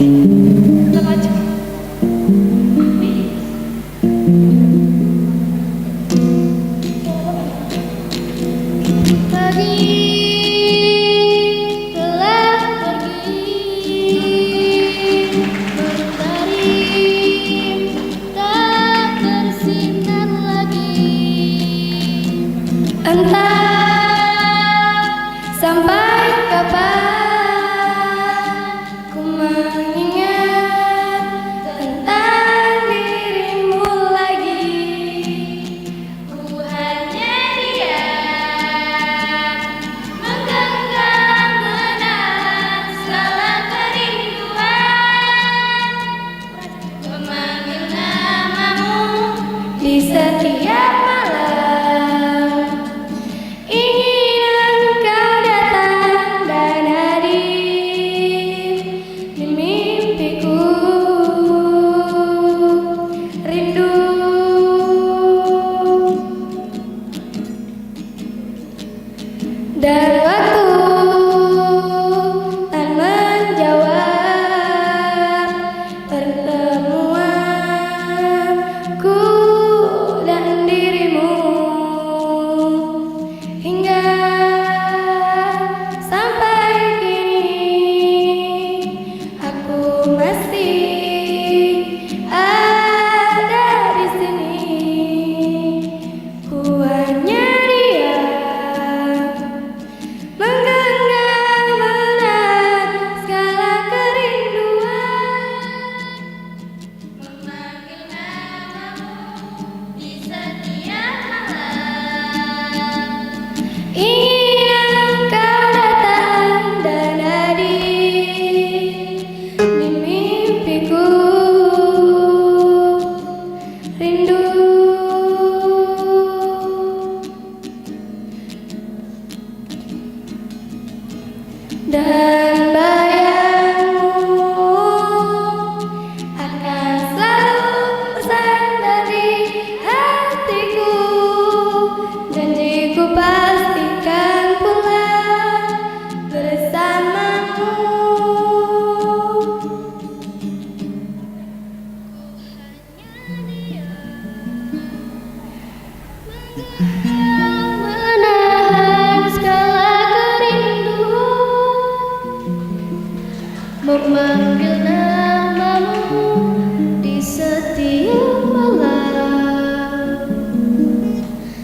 Tetap aja. Entah sampai kapan ku mengingat tentang dirimu lagi. Ku hanya diam, menggenggam menahan segala kerinduan, memanggil namamu di setiap malam. Dan waktu tak menjawab pertemuanku dan dirimu, hingga sampai kini aku masih ada di sini. Ku hanya ingin engkau datang dan hadir di mimpiku. Rindu dan bayangmu akan selalu bersandar di hatiku. Janjiku pastikan pulang bersamamu. Menahan segala kerinduan, memanggil namamu di setiap malam.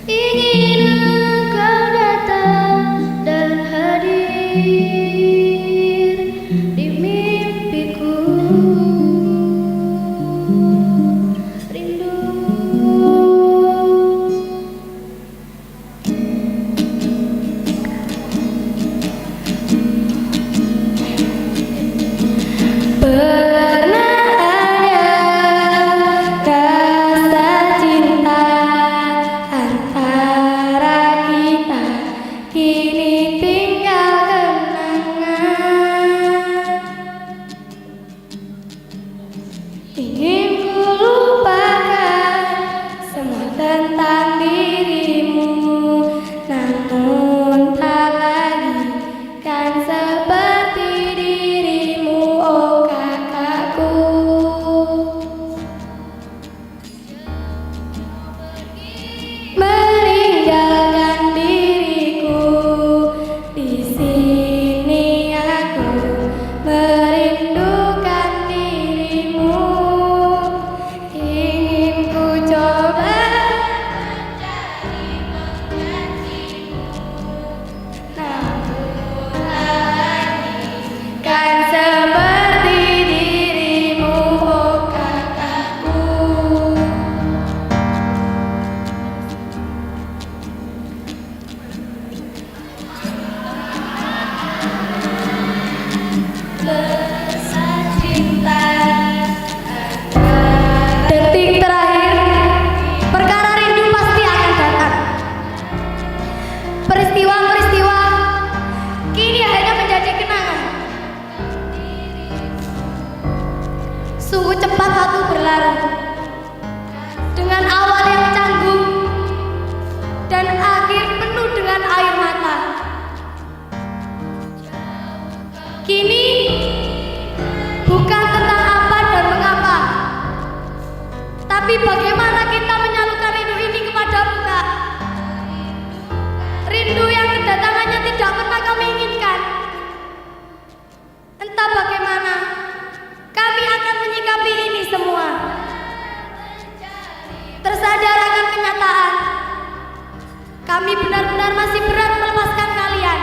Ingin engkau datang dan hadir di mimpiku. Rindu pernah ada rasa cinta antara kita, kini tinggal kenangan. Ingin ku lupakan semua tentang dirimu, namun tak lagi kan seperti dirimu, oh kakakku. Meninggalkan diriku di sini, aku merindukan dirimu. Ingin ku coba mencari penggantimu, namun tak lagi kan seperti dirimu, oh kakakku. Rasa cinta detik terakhir, perkara rindu pasti akan datang. Peristiwa-peristiwa kini hanya menjadi kenangan. Sungguh cepat waktu berlalu, dengan awal yang canggung dan akhir penuh dengan air mata. Kini bukan Tapi bagaimana kita menyalurkan rindu ini kepadamu, Kak? Rindu yang kedatangannya tidak pernah kami inginkan. Entah bagaimana kami akan menyikapi ini semua. Tersadar akan kenyataan, kami benar-benar masih berat melepaskan kalian.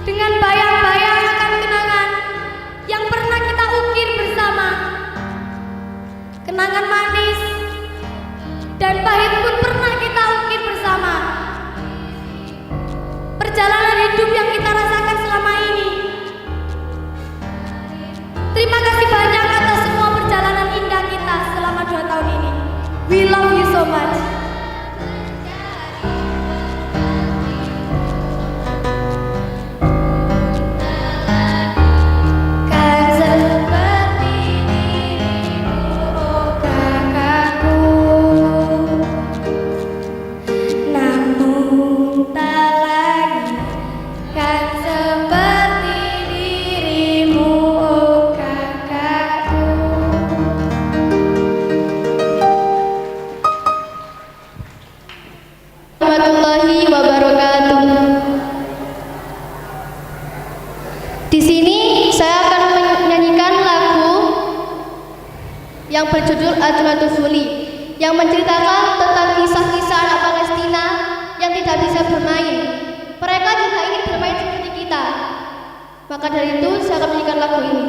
Dengan bayang-bayang akan kenangan yang pernah kita ukir bersama. Kenangan manis dan pahit pun pernah kita ukir bersama. Perjalanan hidup yang kita rasakan selama ini. Terima kasih banyak atas semua perjalanan indah kita selama 2 tahun ini. We love you so much. Warahmatullahi wabarakatuh. Di sini saya akan menyanyikan lagu yang berjudul Adulatul Fuli, yang menceritakan tentang kisah-kisah anak Palestina yang tidak bisa bermain. Mereka juga ingin bermain seperti kita. Maka dari itu saya akan menyanyikan lagu ini.